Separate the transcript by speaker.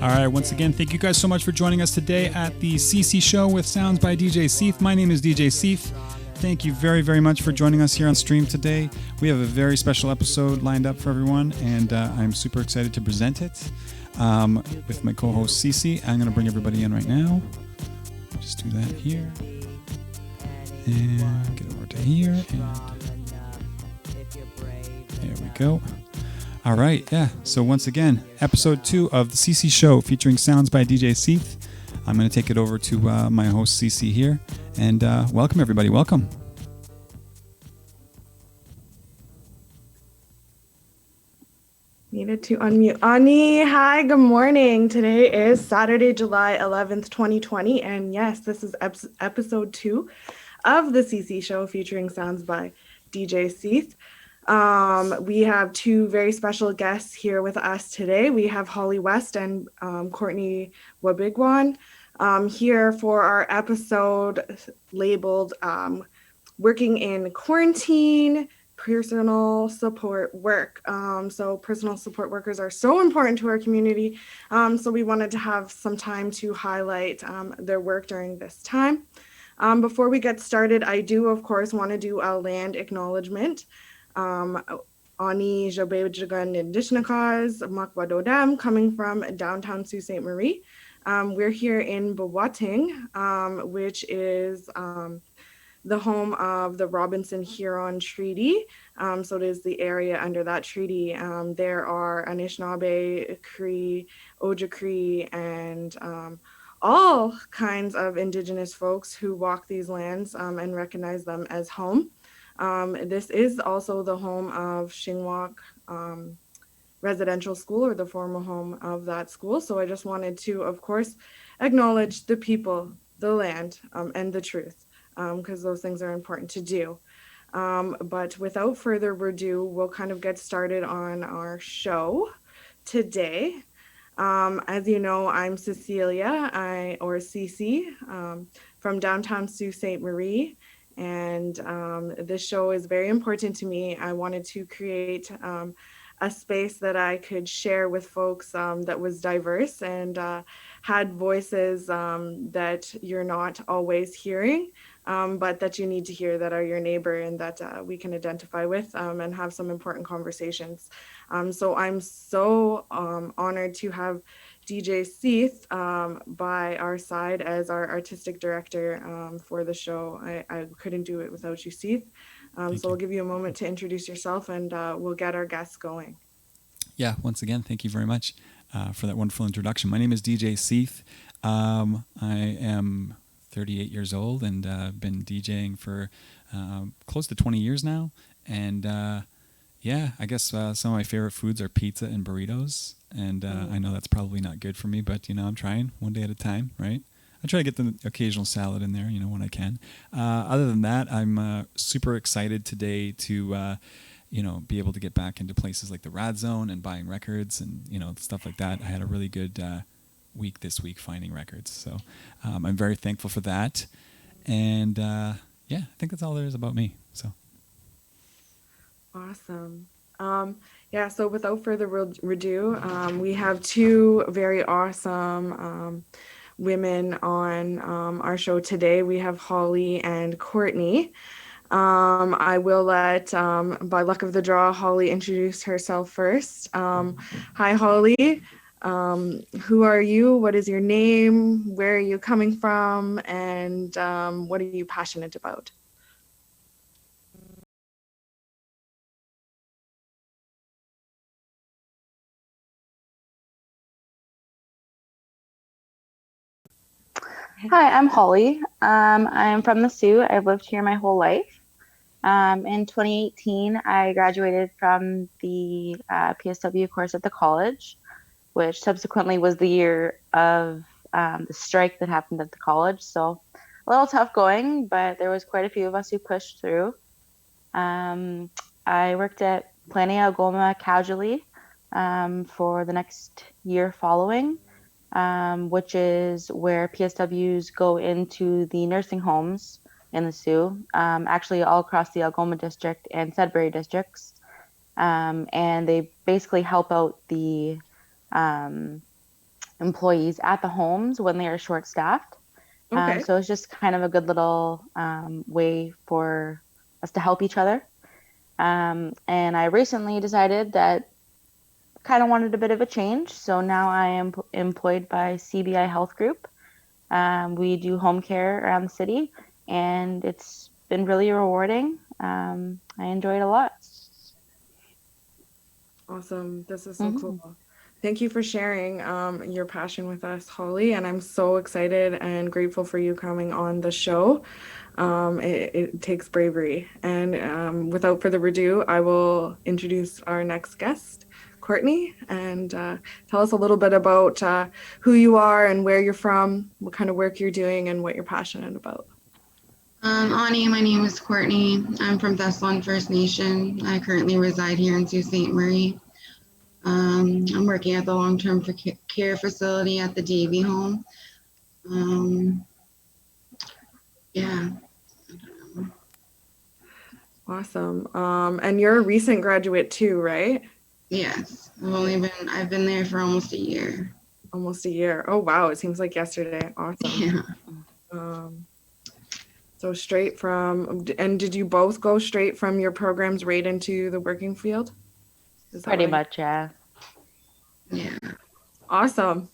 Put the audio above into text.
Speaker 1: All right, once again, thank you guys so much for joining us today at the CC Show with Sounds by DJ Seith. My name is DJ Seith. Thank you very, very much for joining us here on stream today. We have a very special episode lined up for everyone, and I'm super excited to present it with my co-host Cece. I'm going to bring everybody in right now. Just do that here. And get over to here. And there we go. All right, yeah. So once again, episode 2 of the CC Show featuring Sounds by DJ Seith. I'm going to take it over to my host CC here, and welcome everybody. Welcome.
Speaker 2: Needed to unmute. Ani, hi, good morning. Today is Saturday, July 11th, 2020, and yes, this is episode 2 of the CC Show featuring Sounds by DJ Seith. We have 2 very special guests here with us today. We have Holly West and Courtney Wabigwan here for our episode labeled Working in Quarantine, Personal Support Work. So personal support workers are so important to our community. So we wanted to have some time to highlight their work during this time. Before we get started, I do, of course, want to do a land acknowledgement. Ani Wabigwan Indishnakas Makwadodam, coming from downtown Sault Ste. Marie. We're here in Bawating, which is the home of the Robinson-Huron Treaty. So it is the area under that treaty. There are Anishinaabe, Cree, Ojibwe, and all kinds of Indigenous folks who walk these lands and recognize them as home. This is also the home of Shingwak Residential School, or the former home of that school. So I just wanted to, of course, acknowledge the people, the land, and the truth, because those things are important to do. But without further ado, we'll kind of get started on our show today. As you know, I'm Cecilia, or Cece, from downtown Sault Ste. Marie. And this show is very important to me. I wanted to create a space that I could share with folks that was diverse and had voices that you're not always hearing, but that you need to hear, that are your neighbor and that we can identify with and have some important conversations. So I'm so honored to have DJ Seith by our side as our artistic director for the show. I couldn't do it without you, Seith. So I'll give you a moment to introduce yourself, and we'll get our guests going.
Speaker 1: Yeah, once again, thank you very much for that wonderful introduction. My name is DJ Seith. I am 38 years old and been DJing for close to 20 years now. And yeah, I guess some of my favorite foods are pizza and burritos. And I know that's probably not good for me, but, you know, I'm trying one day at a time, right? I try to get the occasional salad in there, you know, when I can. Other than that, I'm super excited today to, you know, be able to get back into places like the Rad Zone and buying records and, you know, stuff like that. I had a really good week this week finding records. So I'm very thankful for that. And yeah, I think that's all there is about me. So.
Speaker 2: Awesome. Yeah, so without further ado, we have 2 very awesome women on our show today. We have Holly and Courtney. I will let, by luck of the draw, Holly introduce herself first. Hi, Holly. Who are you? What is your name? Where are you coming from? And what are you passionate about?
Speaker 3: Hi, I'm Holly. I'm from the Sioux. I've lived here my whole life. In 2018, I graduated from the PSW course at the college, which subsequently was the year of the strike that happened at the college. So a little tough going, but there was quite a few of us who pushed through. I worked at Planney Algoma casually for the next year following. Which is where PSWs go into the nursing homes in the Sioux, actually all across the Algoma district and Sudbury districts. And they basically help out the employees at the homes when they are short staffed.
Speaker 2: Okay.
Speaker 3: So it's just kind of a good little way for us to help each other. And I recently decided that kind of wanted a bit of a change. So now I am employed by CBI Health Group. We do home care around the city, and it's been really rewarding. I enjoy it a lot.
Speaker 2: Awesome. This is so
Speaker 3: Mhm.
Speaker 2: cool. Thank you for sharing your passion with us, Holly. And I'm so excited and grateful for you coming on the show. It takes bravery. And without further ado, I will introduce our next guest, Courtney, and tell us a little bit about who you are and where you're from, what kind of work you're doing, and what you're passionate about.
Speaker 4: Ani, my name is Courtney. I'm from Thessalon First Nation. I currently reside here in Sault Ste. Marie. I'm working at the long-term care facility at the Davy home. Yeah.
Speaker 2: Awesome. And you're a recent graduate too, right?
Speaker 4: Yes. I've been there for almost a year.
Speaker 2: Almost a year. Oh, wow. It seems like yesterday. Awesome.
Speaker 4: Yeah.
Speaker 2: Um, so straight from, and did you both go straight from your programs right into the working field? Is that
Speaker 3: Pretty
Speaker 2: what
Speaker 3: much, yeah.
Speaker 4: Yeah.
Speaker 2: Awesome.